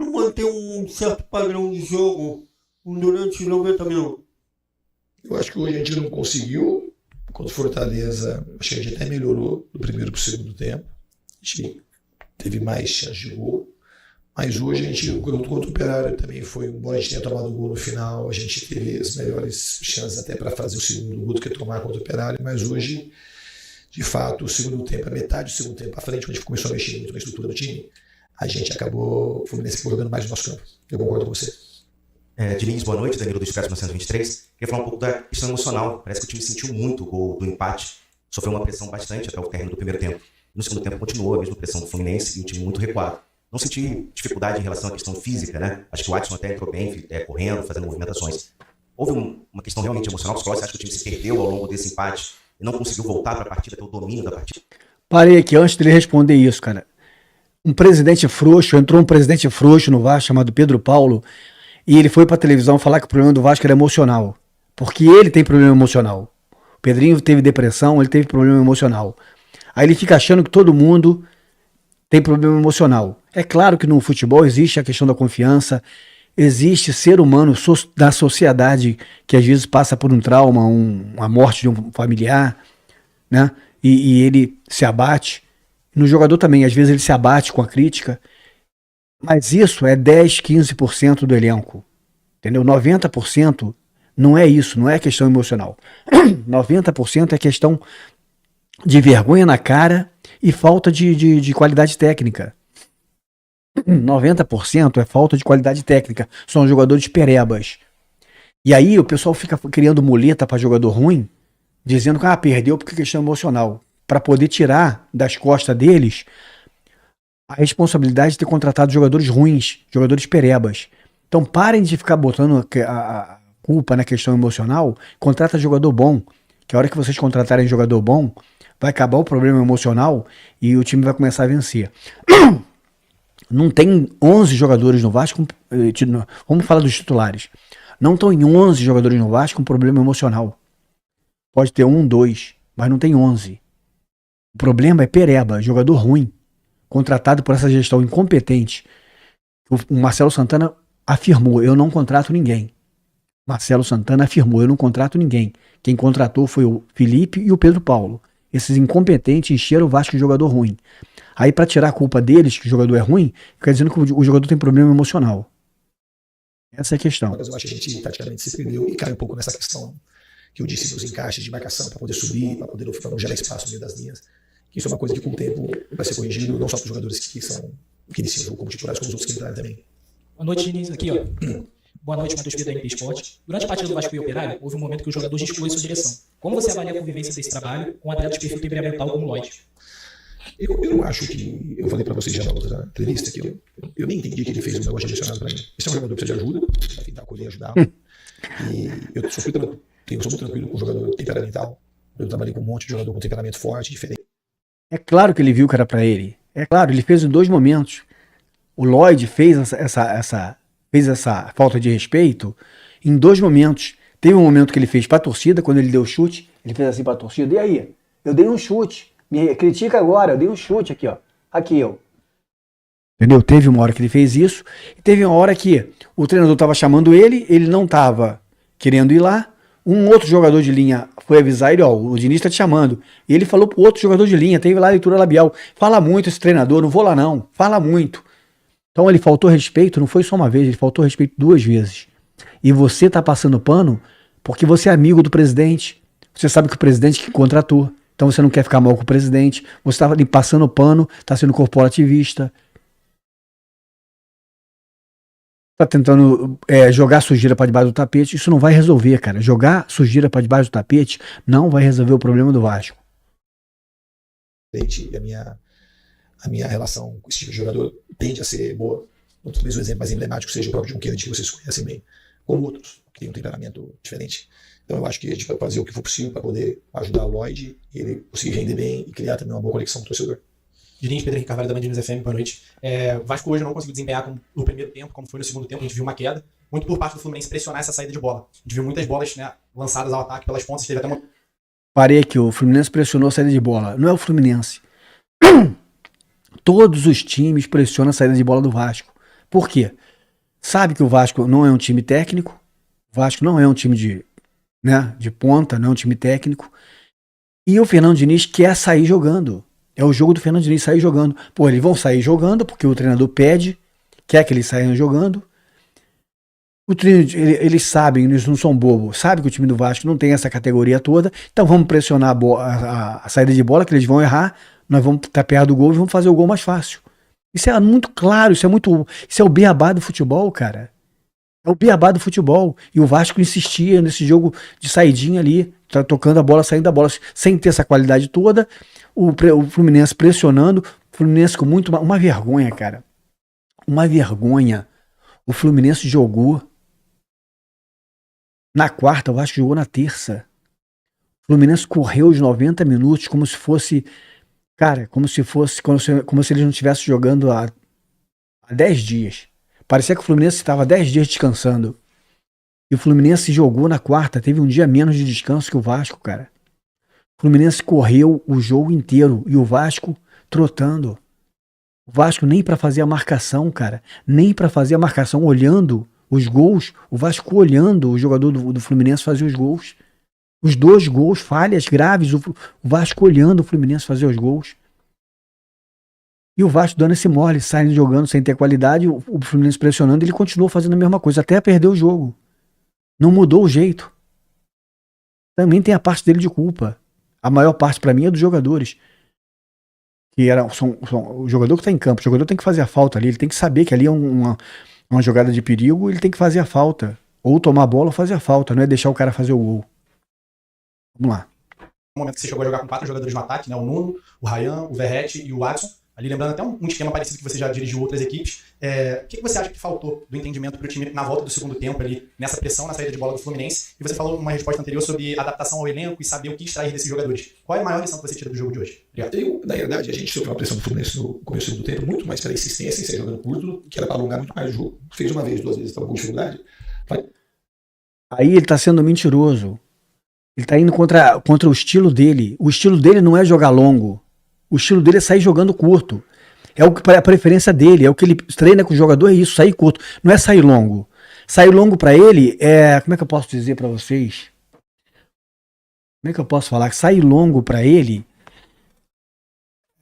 não manter um certo padrão de jogo durante os 90 minutos. Eu acho que hoje a gente não conseguiu. Contra o Fortaleza, acho que a gente até melhorou do primeiro para o segundo tempo. A gente teve mais chance de gol. Mas hoje a gente, contra o Operário, também foi um bom. A gente tinha tomado um gol no final. A gente teve as melhores chances até para fazer o segundo gol do que tomar contra o Operário. Mas hoje, de fato, o segundo tempo, a metade do segundo tempo à frente, quando a gente começou a mexer muito na estrutura do time, a gente acabou, o Fluminense jogando mais no nosso campo. Eu concordo com você. Diniz, boa noite, Danilo do Expresso 923. Queria falar um pouco da questão emocional. Parece que o time sentiu muito o gol do empate, sofreu uma pressão bastante até o término do primeiro tempo. No segundo tempo continuou a mesma pressão do Fluminense e o time muito recuado. Não senti dificuldade em relação à questão física, né? Acho que o Adson até entrou bem, correndo, fazendo movimentações. Houve uma questão realmente emocional, psicológica. Você acha que o time se perdeu ao longo desse empate e não conseguiu voltar para a partida, ter o domínio da partida? Parei aqui antes dele responder isso, cara. Entrou um presidente frouxo no Vasco chamado Pedro Paulo e ele foi pra televisão falar que o problema do Vasco era emocional. Porque ele tem problema emocional. O Pedrinho teve depressão, ele teve problema emocional. Aí ele fica achando que todo mundo tem problema emocional. É claro que no futebol existe a questão da confiança, existe ser humano da sociedade que às vezes passa por um trauma, a morte de um familiar, né? E ele se abate. No jogador também, às vezes ele se abate com a crítica, mas isso é 10, 15% do elenco, entendeu? 90% não é isso, não é questão emocional. 90% é questão de vergonha na cara e falta de qualidade técnica. 90% é falta de qualidade técnica, são jogadores perebas. E aí o pessoal fica criando muleta para jogador ruim, dizendo que perdeu porque é questão emocional, para poder tirar das costas deles a responsabilidade de ter contratado jogadores ruins, jogadores perebas. Então parem de ficar botando a culpa na questão emocional, contrata jogador bom, que a hora que vocês contratarem jogador bom, vai acabar o problema emocional e o time vai começar a vencer. Não tem 11 jogadores no Vasco, vamos falar dos titulares, não estão em 11 jogadores no Vasco com problema emocional. Pode ter 1, 2, mas não tem 11. O problema é pereba, jogador ruim, contratado por essa gestão incompetente. O Marcelo Santana afirmou, eu não contrato ninguém. Marcelo Santana afirmou, eu não contrato ninguém. Quem contratou foi o Felipe e o Pedro Paulo. Esses incompetentes encheram o Vasco de jogador ruim. Aí para tirar a culpa deles, que o jogador é ruim, fica dizendo que o jogador tem problema emocional. Essa é a questão. Mas eu acho que a gente praticamente se perdeu e cai um pouco nessa questão que eu disse dos encaixes de marcação para poder subir, para poder não gerar espaço no meio das linhas. Isso é uma coisa que com o tempo vai ser corrigido, não só para os jogadores que iniciam o jogo como titulares, como os outros que entraram também. Boa noite, Diniz. Aqui, ó. Boa noite, Matheus Pedro da MP Sport. Durante a partida do Vasco e Operário, houve um momento que o jogador gesticularam em sua direção. Como você avalia a convivência desse trabalho com atletas de perfil temperamental como o Lloyd? Eu não acho que... Eu falei para vocês já na outra entrevista que eu nem entendi que ele fez um negócio direcionado para mim. Esse é um jogador que precisa de ajuda, vai tentar acolher e ajudar. E eu sou muito tranquilo com o jogador temperamental. Eu trabalhei com um monte de jogador com temperamento forte, diferente. É claro que ele viu que era pra ele. É claro, ele fez em 2 momentos. O Lloyd fez essa falta de respeito em 2 momentos. Teve um momento que ele fez pra torcida, quando ele deu o chute, ele fez assim pra torcida, e aí? Eu dei um chute. Me critica agora, eu dei um chute aqui, ó. Aqui, eu. Entendeu? Teve uma hora que ele fez isso, e teve uma hora que o treinador tava chamando ele não tava querendo ir lá. Um outro jogador de linha foi avisar ele, ó, o Diniz tá te chamando. E ele falou pro outro jogador de linha, teve lá a leitura labial. Fala muito esse treinador, não vou lá não. Fala muito. Então ele faltou respeito, não foi só uma vez, ele faltou respeito 2 vezes. E você tá passando pano porque você é amigo do presidente. Você sabe que o presidente que contratou. Então você não quer ficar mal com o presidente. Você tá ali passando pano, tá sendo corporativista. Tá tentando jogar sujeira para debaixo do tapete. Isso não vai resolver, cara. Jogar sujeira para debaixo do tapete não vai resolver o problema do Vasco. E a minha relação com esse tipo de jogador tende a ser boa. Talvez o exemplo mais emblemático seja o próprio Junqueira, que vocês conhecem bem, como outros, que têm um temperamento diferente. Então eu acho que a gente vai fazer o que for possível para poder ajudar o Lloyd, e ele conseguir render bem e criar também uma boa conexão com o torcedor. Diniz, Pedro Henrique Carvalho da Band News FM, boa noite. O Vasco hoje não conseguiu desempenhar no primeiro tempo, como foi no segundo tempo, a gente viu uma queda, muito por parte do Fluminense pressionar essa saída de bola. A gente viu muitas bolas, né, lançadas ao ataque pelas pontas, teve até uma... Parei aqui, o Fluminense pressionou a saída de bola. Não é o Fluminense. Todos os times pressionam a saída de bola do Vasco. Por quê? Sabe que o Vasco não é um time técnico, o Vasco não é um time de ponta, não é um time técnico, e o Fernando Diniz quer sair jogando. É o jogo do Fernando Diniz sair jogando. Pô, eles vão sair jogando porque o treinador pede, quer que eles saiam jogando. Eles sabem, eles não são bobos, sabem que o time do Vasco não tem essa categoria toda, então vamos pressionar a saída de bola, que eles vão errar, nós vamos estar perto do gol e vamos fazer o gol mais fácil. Isso é muito claro, isso é o beabá do futebol, cara. É o beabá do futebol. E o Vasco insistia nesse jogo de saidinha ali, tá tocando a bola, saindo da bola, sem ter essa qualidade toda. O Fluminense pressionando, o Fluminense com uma vergonha, cara. Uma vergonha. O Fluminense jogou na quarta, o Vasco jogou na terça. O Fluminense correu os 90 minutos como se fosse, cara, como se eles não estivessem jogando há 10 dias. Parecia que o Fluminense estava 10 dias descansando. E o Fluminense jogou na quarta, teve um dia menos de descanso que o Vasco, cara. O Fluminense correu o jogo inteiro e o Vasco trotando. O Vasco nem para fazer a marcação, cara. Nem para fazer a marcação, olhando os gols. O Vasco olhando o jogador do Fluminense fazer os gols. Os 2 gols, falhas graves. O Vasco olhando o Fluminense fazer os gols. E o Vasco dando esse mole, saindo jogando sem ter qualidade. O Fluminense pressionando, ele continuou fazendo a mesma coisa, até perder o jogo. Não mudou o jeito. Também tem a parte dele de culpa. A maior parte para mim é dos jogadores. Que o jogador que está em campo, o jogador tem que fazer a falta ali, ele tem que saber que ali é uma jogada de perigo, ele tem que fazer a falta. Ou tomar a bola ou fazer a falta, não é deixar o cara fazer o gol. Vamos lá. No momento que você chegou a jogar com 4 jogadores no ataque, né? O Nuno, o Ryan, o Verratti e o Watson. Ali lembrando até um esquema parecido que você já dirigiu outras equipes. O que você acha que faltou do entendimento para o time na volta do segundo tempo ali, nessa pressão, na saída de bola do Fluminense? E você falou numa resposta anterior sobre adaptação ao elenco e saber o que extrair desses jogadores. Qual é a maior lição que você tira do jogo de hoje? Na verdade, a gente sofreu uma pressão do Fluminense no começo do segundo tempo, muito mais pela insistência em sair jogando curto, que era para alongar muito mais o jogo. Fez uma vez, 2 vezes, estava com dificuldade. Aí ele tá sendo mentiroso. Ele tá indo contra o estilo dele. O estilo dele não é jogar longo. O estilo dele é sair jogando curto. É a preferência dele, é o que ele treina com o jogador, é isso, sair curto. Não é sair longo. Sair longo pra ele é... Como é que eu posso dizer pra vocês? Como é que eu posso falar? Sair longo pra ele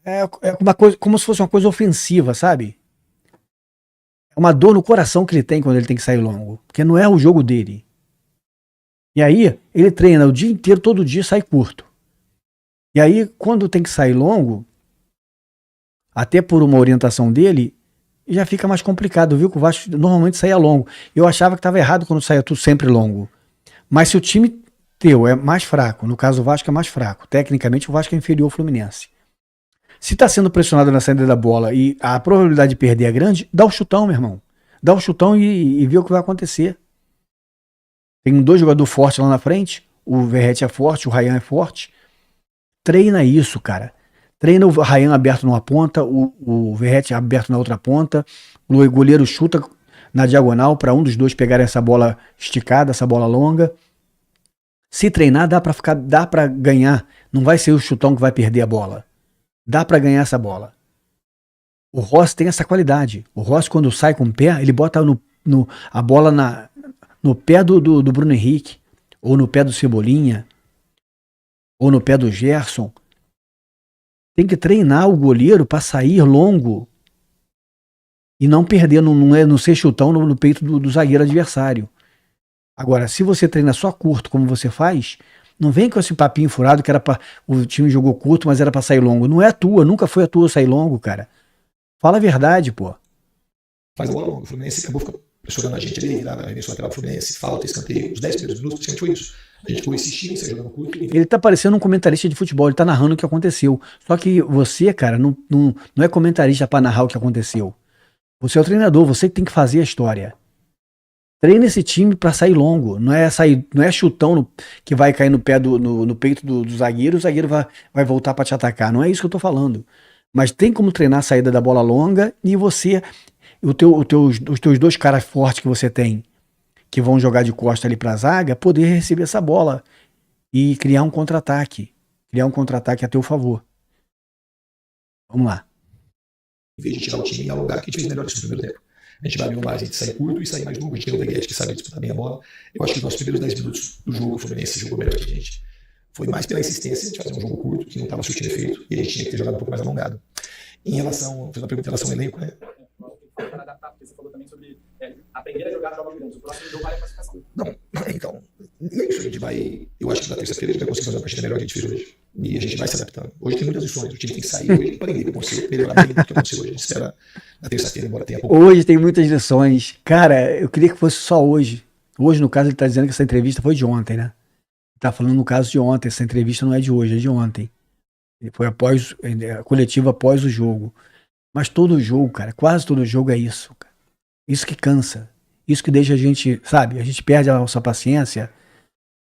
é uma coisa, como se fosse uma coisa ofensiva, sabe? É uma dor no coração que ele tem quando ele tem que sair longo. Porque não é o jogo dele. E aí, ele treina o dia inteiro, todo dia sai curto. E aí, quando tem que sair longo, até por uma orientação dele, já fica mais complicado, viu? Que o Vasco normalmente saía longo. Eu achava que estava errado quando saía tudo sempre longo. Mas se o time teu é mais fraco, no caso o Vasco é mais fraco, tecnicamente o Vasco é inferior ao Fluminense. Se está sendo pressionado na saída da bola e a probabilidade de perder é grande, dá o chutão, meu irmão. Dá o chutão e vê o que vai acontecer. Tem 2 jogadores fortes lá na frente, o Verratti é forte, o Ryan é forte. Treina isso, cara. Treina o Ryan aberto numa ponta, o Verratti aberto na outra ponta, o goleiro chuta na diagonal para um dos dois pegar essa bola esticada, essa bola longa. Se treinar, dá para ganhar. Não vai ser o chutão que vai perder a bola. Dá para ganhar essa bola. O Rossi tem essa qualidade. O Rossi, quando sai com o pé, ele bota a bola no pé do Bruno Henrique, ou no pé do Cebolinha, ou no pé do Gerson. Tem que treinar o goleiro para sair longo e não perder, não ser chutão no peito do zagueiro adversário. Agora, se você treina só curto, como você faz, não vem com esse papinho furado que era para o time jogou curto, mas era para sair longo. Não é a tua, nunca foi a tua sair longo, cara. Fala a verdade, pô. Faz a bola longa. O Fluminense acabou ficando pressionando a gente ali, lá na remissão lateral do Fluminense, falta, escanteio. Os 10 primeiros minutos, praticamente foi isso. A gente foi insistindo em sair jogando curto. Ele tá parecendo um comentarista de futebol, ele tá narrando o que aconteceu. Só que você, cara, não é comentarista para narrar o que aconteceu. Você é o treinador, você que tem que fazer a história. Treina esse time para sair longo, não é chutão que vai cair no pé no peito do zagueiro, o zagueiro vai voltar para te atacar. Não é isso que eu tô falando. Mas tem como treinar a saída da bola longa e você, os teus 2 caras fortes que você tem, que vão jogar de costa ali pra zaga, poder receber essa bola e criar um contra-ataque. Criar um contra-ataque a teu favor. Vamos lá. Em vez de tirar o time e alongar, que a gente fez melhor isso no primeiro tempo. A gente vai abrindo mais, a gente sai curto e sai mais longo. A gente tem o Veguete que sabe disputar bem a bola. Eu acho que os nossos primeiros 10 minutos do jogo, o Fluminense jogou melhor que a gente. Foi mais pela insistência de fazer um jogo curto, que não estava surtindo efeito, e a gente tinha que ter jogado um pouco mais alongado. Em relação, fiz uma pergunta em relação ao elenco, né? Para adaptar, porque você falou também sobre aprender a jogar jogos grandes. O próximo jogo vai a classificação. Não, então, é isso. A gente vai. Eu acho que na terça-feira a gente vai conseguir fazer uma partida melhor que a gente fez hoje. E a gente vai se adaptando. Hoje tem muitas lições, o time tem que sair hoje para ninguém conseguir melhorar bem do que aconteceu hoje. A gente espera na terça-feira, embora tenha pouco. Hoje tem muitas lições. Cara, eu queria que fosse só hoje. Hoje, no caso, ele tá dizendo que essa entrevista foi de ontem, né? Tá falando no caso de ontem. Essa entrevista não é de hoje, é de ontem. Foi a coletiva após o jogo. Mas todo jogo, cara, quase todo jogo é isso, cara. Isso que cansa. Isso que deixa a gente, sabe? A gente perde a nossa paciência.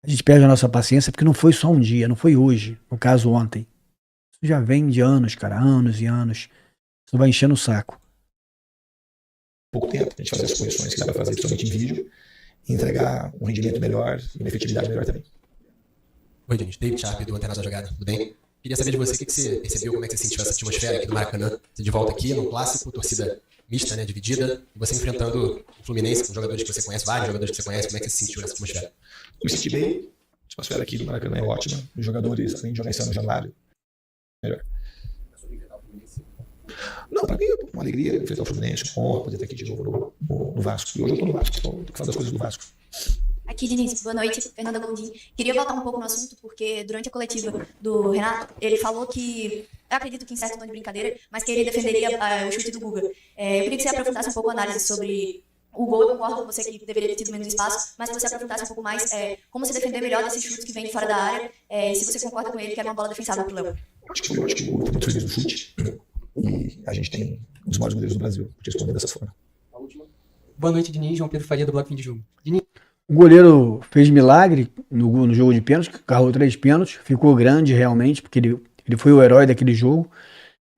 A gente perde a nossa paciência porque não foi só um dia, não foi hoje. No caso, ontem. Isso já vem de anos, cara. Anos e anos. Isso vai enchendo o saco. Pouco tempo, a gente fazer as correções que dá para fazer, principalmente em vídeo, e entregar um rendimento melhor e uma efetividade melhor também. Oi, Denis. David Sharp, do Antenados da Jogada. Tudo bem? Queria saber de você o que você percebeu, como é que você sentiu essa atmosfera aqui do Maracanã. Você de volta aqui num clássico, torcida mista, né, dividida, e você enfrentando o Fluminense com jogadores que você conhece, vários jogadores que você conhece. Como é que você se sentiu nessa atmosfera? Me senti bem. A atmosfera aqui do Maracanã é ótima. Os jogadores, além de jogar esse ano no Januário, melhor. Não, para mim é uma alegria enfrentar o Fluminense, uma honra poder estar aqui de novo no Vasco. E hoje eu estou no Vasco, então tenho que fazer as coisas do Vasco. Aqui, Diniz, boa noite, Fernanda Gondim. Queria voltar um pouco no assunto, porque durante a coletiva do Renato, ele falou que, eu acredito que em certo tom de brincadeira, mas que ele defenderia o chute do Guga. Eu queria que você aprofundasse um pouco a análise sobre o gol. Eu concordo com você que deveria ter tido menos espaço, mas que você aprofundasse um pouco mais como se defender melhor desses chutes que vêm de fora da área, se você concorda com ele que era uma bola defensável pro Léo. Acho que o Guga está muito feliz no chute, e a gente tem um dos maiores goleiros do Brasil, por responder dessa forma. Boa noite, Diniz. João Pedro Faria, do Bloco Fim de Jogo. Diniz. O goleiro fez milagre no jogo de pênaltis, carrou 3 pênaltis, ficou grande realmente, porque ele foi o herói daquele jogo.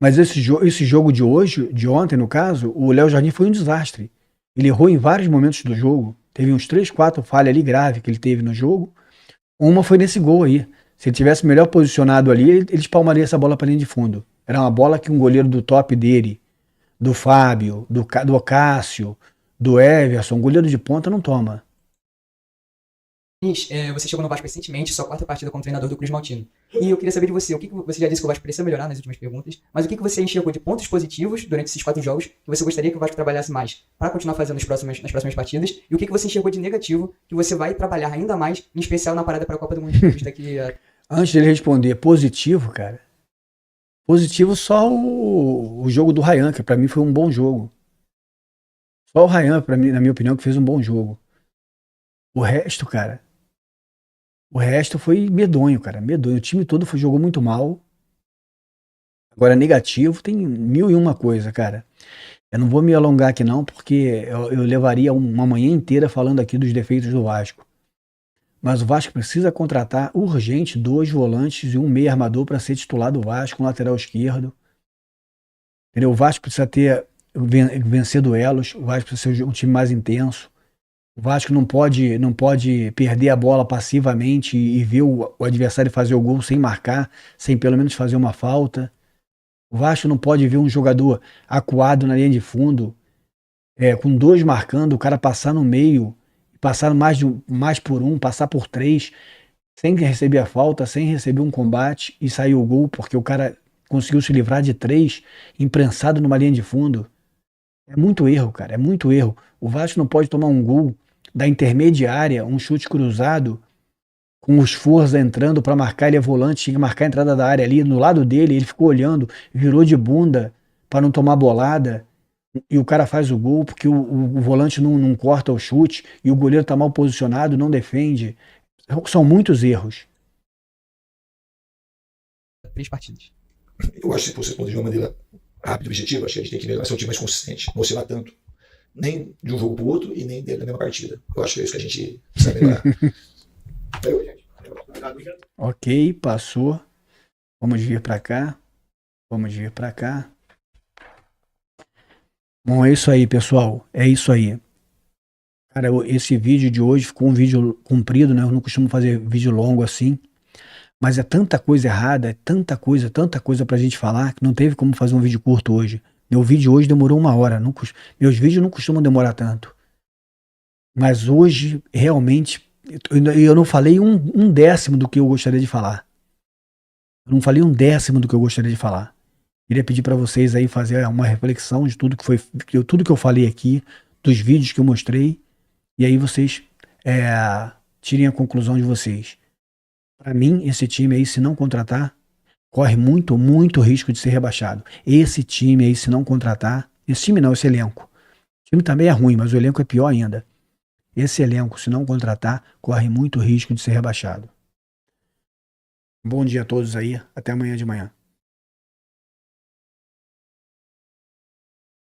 Mas esse jogo de hoje, de ontem no caso, o Léo Jardim foi um desastre. Ele errou em vários momentos do jogo, teve uns 3, 4 falhas ali graves que ele teve no jogo. Uma foi nesse gol aí. Se ele tivesse melhor posicionado ali, ele espalmaria essa bola para linha de fundo. Era uma bola que um goleiro do top dele, do Fábio, do Cássio, do Everson, um goleiro de ponta não toma. Diniz, você chegou no Vasco recentemente, sua 4ª partida como treinador do Cruz Maltino. E eu queria saber de você, o que você já disse que o Vasco precisa melhorar nas últimas perguntas, mas o que você enxergou de pontos positivos durante esses 4 jogos que você gostaria que o Vasco trabalhasse mais para continuar fazendo nas próximas partidas, e o que você enxergou de negativo que você vai trabalhar ainda mais, em especial na parada para a Copa do Mundo daqui a... Antes dele responder, positivo, cara. Positivo só o jogo do Ryan, que pra mim foi um bom jogo. Só o Ryan, pra mim, na minha opinião, que fez um bom jogo. O resto, cara. O resto foi medonho, cara. Medonho. O time todo jogou muito mal. Agora, negativo, tem 1001 coisa, cara. Eu não vou me alongar aqui não, porque eu levaria uma manhã inteira falando aqui dos defeitos do Vasco. Mas o Vasco precisa contratar urgente 2 volantes e um meia armador para ser titular do Vasco, um lateral esquerdo. Entendeu? O Vasco precisa vencer duelos, o Vasco precisa ser um time mais intenso. O Vasco não pode perder a bola passivamente e ver o adversário fazer o gol sem marcar, sem pelo menos fazer uma falta. O Vasco não pode ver um jogador acuado na linha de fundo, com 2 marcando, o cara passar no meio, passar mais por 1, passar por 3, sem receber a falta, sem receber um combate e sair o gol, porque o cara conseguiu se livrar de 3, imprensado numa linha de fundo. É muito erro, cara, é muito erro. O Vasco não pode tomar um gol da intermediária, um chute cruzado, com os Forza entrando para marcar, ele é volante, tinha que marcar a entrada da área ali, no lado dele, ele ficou olhando, virou de bunda para não tomar bolada, e o cara faz o gol porque o volante não corta o chute, e o goleiro tá mal posicionado, não defende. São muitos erros. 3 partidas. Eu acho que você responder de uma maneira rápida e objetiva, acho que a gente tem que ser um time mais consistente, não oscilar tanto, nem de um jogo para o outro e nem dentro da mesma partida. Eu acho que é isso que a gente precisa melhorar. Ok, passou. Vamos vir para cá. Vamos vir para cá. Bom, é isso aí, pessoal. É isso aí. Cara, esse vídeo de hoje ficou um vídeo comprido, né? Eu não costumo fazer vídeo longo assim. Mas é tanta coisa errada, é tanta coisa pra gente falar, que não teve como fazer um vídeo curto hoje. Meu vídeo hoje demorou 1 hora. Meus vídeos não costumam demorar tanto. Mas hoje, realmente, eu não falei um décimo do que eu gostaria de falar. Eu não falei um décimo do que eu gostaria de falar. Queria pedir para vocês aí fazer uma reflexão de tudo que eu falei aqui, dos vídeos que eu mostrei, e aí vocês tirem a conclusão de vocês. Para mim, esse time aí, se não contratar, corre muito, muito risco de ser rebaixado. Esse time aí, se não contratar, esse elenco. O time também é ruim, mas o elenco é pior ainda. Esse elenco, se não contratar, corre muito risco de ser rebaixado. Bom dia a todos aí, até amanhã de manhã.